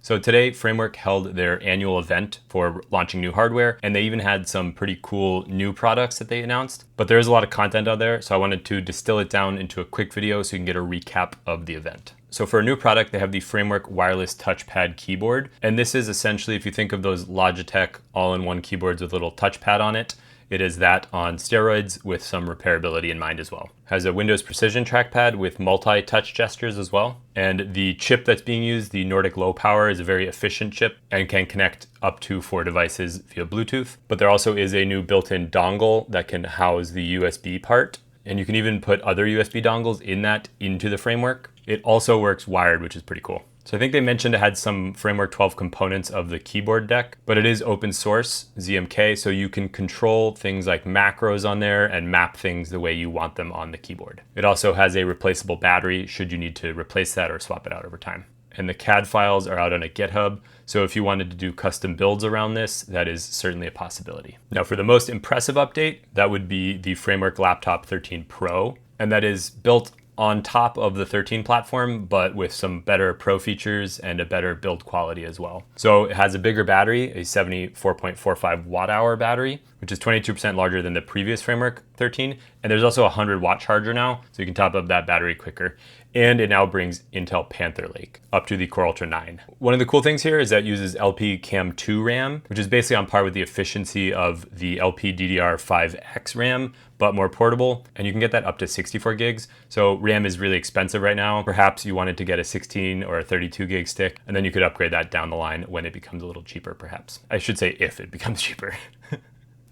So today, Framework held their annual event for launching new hardware, and they even had some pretty cool new products that they announced. But there is a lot of content out there, so I wanted to distill it down into a quick video so you can get a recap of the event. So for a new product, they have the Framework wireless touchpad keyboard. And this is essentially, if you think of those Logitech all-in-one keyboards with a little touchpad on it, it is that on steroids with some repairability in mind as well. Has a Windows Precision trackpad with multi-touch gestures as well. And the chip that's being used, the Nordic Low Power, is a very efficient chip and can connect up to 4 devices via Bluetooth. But there also is a new built-in dongle that can house the USB part. And you can even put other USB dongles in that into the Framework. It also works wired, which is pretty cool. So I think they mentioned it had some Framework 12 components of the keyboard deck, but it is open source, ZMK, so you can control things like macros on there and map things the way you want them on the keyboard. It also has a replaceable battery should you need to replace that or swap it out over time. And the CAD files are out on a GitHub, so if you wanted to do custom builds around this, that is certainly a possibility. Now for the most impressive update, that would be the Framework Laptop 13 Pro, and that is built on top of the 13 platform, but with some better Pro features and a better build quality as well. So it has a bigger battery, a 74.45 watt hour battery, which is 22% larger than the previous Framework 13. And there's also a 100-watt charger now, so you can top up that battery quicker. And it now brings Intel Panther Lake up to the Core Ultra 9. One of the cool things here is that it uses LPCAMM2 RAM, which is basically on par with the efficiency of the LPDDR5X RAM, but more portable. And you can get that up to 64 gigs. So RAM is really expensive right now. Perhaps you wanted to get a 16 or a 32 gig stick, and then you could upgrade that down the line when it becomes a little cheaper, perhaps. I should say if it becomes cheaper.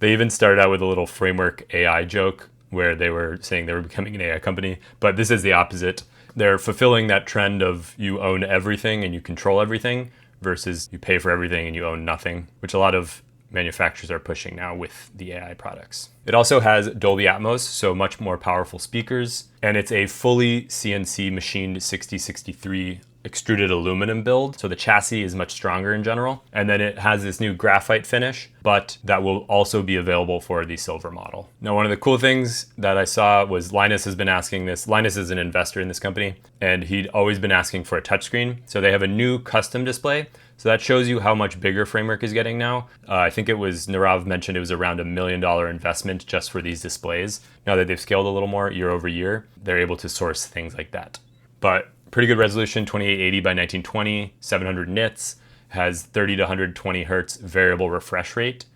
They even started out with a little Framework AI joke where they were saying they were becoming an AI company, but this is the opposite. They're fulfilling that trend of you own everything and you control everything versus you pay for everything and you own nothing, which a lot of manufacturers are pushing now with the AI products. It also has Dolby Atmos, so much more powerful speakers, and it's a fully CNC machined 6063 extruded aluminum build, so the chassis is much stronger in general. And then it has this new graphite finish, but that will also be available for the silver model. Now, one of the cool things that I saw was Linus has been asking this. Linus is an investor in this company, and he'd always been asking for a touchscreen. So they have a new custom display. So that shows you how much bigger Framework is getting now. I think it was, Nirav mentioned it was around $1 million investment just for these displays. Now that they've scaled a little more year over year, they're able to source things like that. But pretty good resolution, 2880 by 1920, 700 nits, has 30 to 120 hertz variable refresh rate,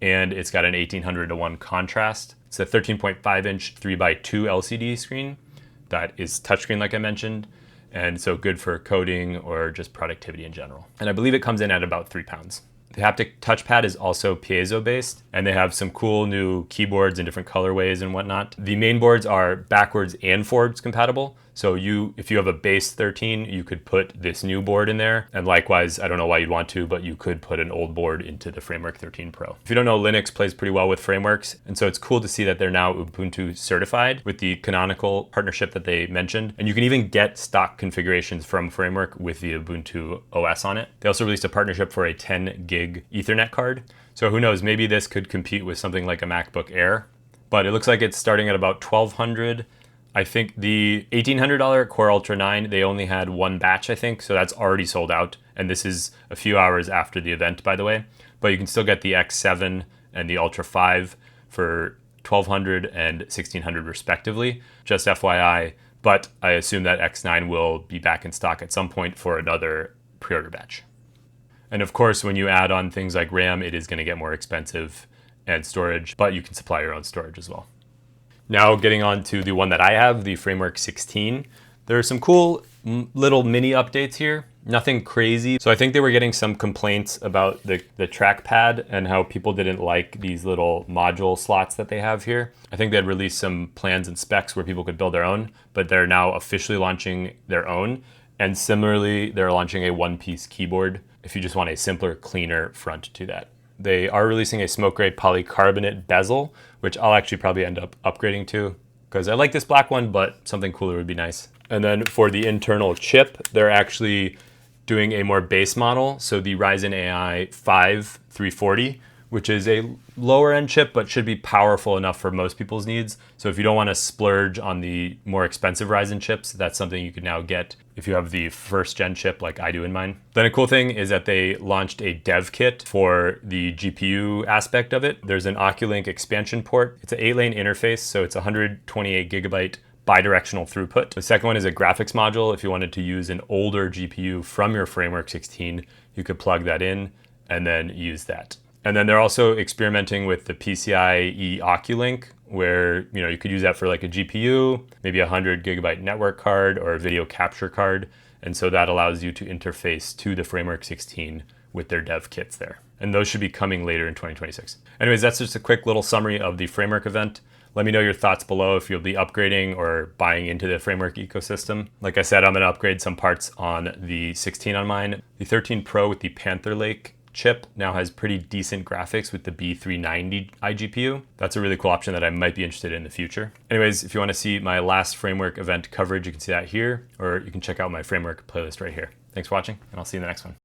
and it's got an 1800:1 contrast. It's a 13.5 inch 3x2 LCD screen that is touchscreen like I mentioned, and so good for coding or just productivity in general. And I believe it comes in at about 3 pounds. The haptic touchpad is also piezo based, and they have some cool new keyboards in different colorways and whatnot. The main boards are backwards and forwards compatible. So if you have a base 13, you could put this new board in there. And likewise, I don't know why you'd want to, but you could put an old board into the Framework 13 Pro. If you don't know, Linux plays pretty well with frameworks. And so it's cool to see that they're now Ubuntu certified with the Canonical partnership that they mentioned. And you can even get stock configurations from Framework with the Ubuntu OS on it. They also released a partnership for a 10 gig Ethernet card. So who knows, maybe this could compete with something like a MacBook Air. But it looks like it's starting at about $1,200. I think the $1,800 Core Ultra 9, they only had one batch, I think, so that's already sold out. And this is a few hours after the event, by the way. But you can still get the X7 and the Ultra 5 for $1,200 and $1,600 respectively, just FYI. But I assume that X9 will be back in stock at some point for another pre-order batch. And of course, when you add on things like RAM, it is going to get more expensive and storage, but you can supply your own storage as well. Now getting on to the one that I have, the Framework 16. There are some cool little mini updates here, nothing crazy. So I think they were getting some complaints about the trackpad and how people didn't like these little module slots that they have here. I think they had released some plans and specs where people could build their own, but they're now officially launching their own. And similarly, they're launching a one-piece keyboard if you just want a simpler, cleaner front to that. They are releasing a smoke gray polycarbonate bezel, which I'll actually probably end up upgrading to because I like this black one, but something cooler would be nice. And then for the internal chip, they're actually doing a more base model. So the Ryzen AI 5 340, which is a lower end chip, but should be powerful enough for most people's needs. So if you don't want to splurge on the more expensive Ryzen chips, that's something you can now get if you have the first gen chip like I do in mine. Then a cool thing is that they launched a dev kit for the GPU aspect of it. There's an Oculink expansion port. It's an 8-lane interface, so it's 128 gigabyte bidirectional throughput. The second one is a graphics module. If you wanted to use an older GPU from your Framework 16, you could plug that in and then use that. And then they're also experimenting with the PCIe Oculink, where you could use that for like a GPU, maybe a 100 gigabyte network card or a video capture card. And so that allows you to interface to the Framework 16 with their dev kits there. And those should be coming later in 2026. Anyways, that's just a quick little summary of the Framework event. Let me know your thoughts below if you'll be upgrading or buying into the Framework ecosystem. Like I said, I'm going to upgrade some parts on the 16 on mine. The 13 Pro with the Panther Lake chip now has pretty decent graphics with the B390 iGPU. That's a really cool option that I might be interested in the future. Anyways, if you want to see my last Framework event coverage, you can see that here, or you can check out my Framework playlist right here. Thanks for watching, and I'll see you in the next one.